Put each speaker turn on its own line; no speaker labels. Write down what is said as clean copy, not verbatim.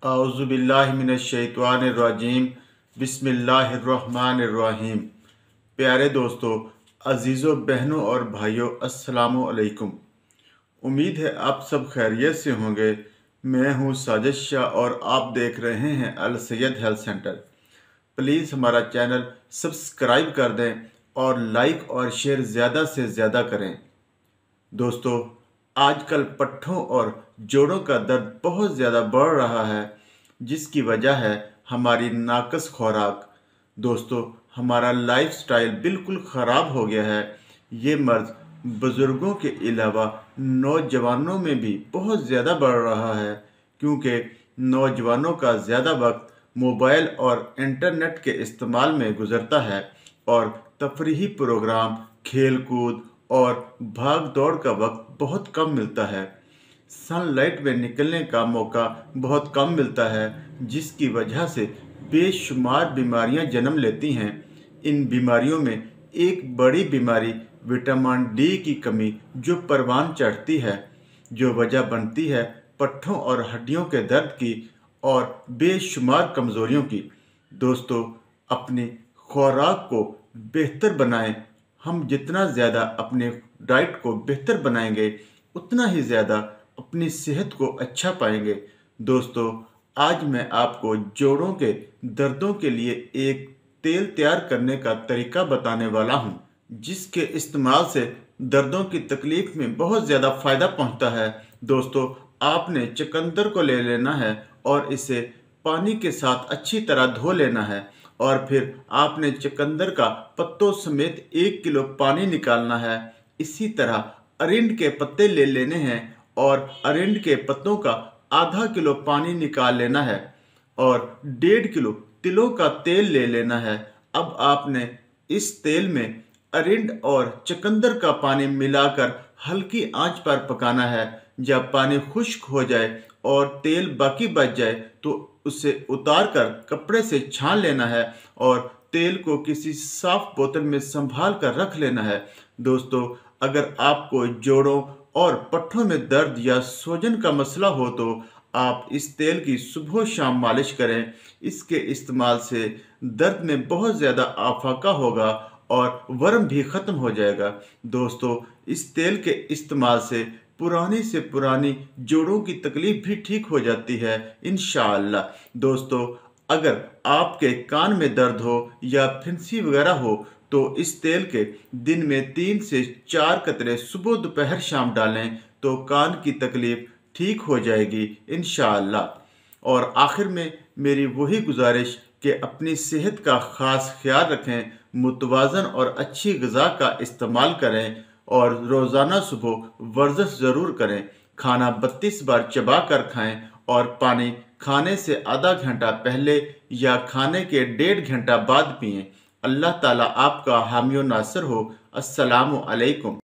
आउज़ुबिल्लाहिमिनश्शैतानिर्रजीम बिस्मिल्लाहिर्रहमानिर्रहीम। प्यारे दोस्तों, अजीज़ों, बहनों और भाइयों, अस्सलामु अलैकुम। उम्मीद है आप सब खैरियत से होंगे। मैं हूं साजिद शाह और आप देख रहे हैं अल सैयद हेल्थ सेंटर। प्लीज़ हमारा चैनल सब्सक्राइब कर दें और लाइक और शेयर ज़्यादा से ज़्यादा करें। दोस्तों, आजकल पट्ठों और जोड़ों का दर्द बहुत ज़्यादा बढ़ रहा है, जिसकी वजह है हमारी नाकस खुराक। दोस्तों, हमारा लाइफस्टाइल बिल्कुल ख़राब हो गया है। ये मर्ज़ बुज़ुर्गों के अलावा नौजवानों में भी बहुत ज़्यादा बढ़ रहा है, क्योंकि नौजवानों का ज़्यादा वक्त मोबाइल और इंटरनेट के इस्तेमाल में गुजरता है और तफरीही प्रोग्राम, खेल कूद और भाग दौड़ का वक्त बहुत कम मिलता है। सनलाइट में निकलने का मौका बहुत कम मिलता है, जिसकी वजह से बेशुमार बीमारियां जन्म लेती हैं। इन बीमारियों में एक बड़ी बीमारी विटामिन डी की कमी जो परवान चढ़ती है, जो वजह बनती है पट्ठों और हड्डियों के दर्द की और बेशुमार कमज़ोरियों की। दोस्तों, अपनी खुराक को बेहतर बनाएं। हम जितना ज़्यादा अपने डाइट को बेहतर बनाएंगे, उतना ही ज़्यादा अपनी सेहत को अच्छा पाएंगे। दोस्तों, आज मैं आपको जोड़ों के दर्दों के लिए एक तेल तैयार करने का तरीका बताने वाला हूँ, जिसके इस्तेमाल से दर्दों की तकलीफ में बहुत ज़्यादा फ़ायदा पहुँचता है। दोस्तों, आपने चुकंदर को ले लेना है और इसे पानी के साथ अच्छी तरह धो लेना है और फिर आपने चुकंदर का पत्तों समेत 1 किलो पानी निकालना है। इसी तरह अरिंड के पत्ते ले लेने हैं और अरिंड के पत्तों का आधा किलो पानी निकाल लेना है और 1.5 किलो तिलों का तेल ले लेना है। अब आपने इस तेल में अरिंड और चुकंदर का पानी मिलाकर हल्की आंच पर पकाना है। जब पानी खुश्क हो जाए और तेल बाकी बच जाए तो उसे उतार कर कपड़े से छान लेना है और तेल को किसी साफ बोतल में संभाल कर रख लेना है। दोस्तों, अगर आपको जोड़ों और पट्ठों में दर्द या सूजन का मसला हो तो आप इस तेल की सुबह शाम मालिश करें। इसके इस्तेमाल से दर्द में बहुत ज़्यादा आफाका होगा और वर्म भी ख़त्म हो जाएगा। दोस्तों, इस तेल के इस्तेमाल से पुरानी जोड़ों की तकलीफ भी ठीक हो जाती है इंशाअल्लाह। दोस्तों, अगर आपके कान में दर्द हो या फिंसी वगैरह हो तो इस तेल के दिन में 3 से 4 कतरे सुबह दोपहर शाम डालें तो कान की तकलीफ ठीक हो जाएगी इंशाअल्लाह। और आखिर में मेरी वही गुजारिश कि अपनी सेहत का ख़ास ख्याल रखें, मुतवाज़न और अच्छी ग़िज़ा का इस्तेमाल करें और रोज़ाना सुबह वर्जिश ज़रूर करें। खाना 32 बार चबा कर खाएं और पानी खाने से आधा घंटा पहले या खाने के 1.5 घंटा बाद पिएं। अल्लाह ताला आपका हामी व नासिर हो। अस्सलामु अलैकुम।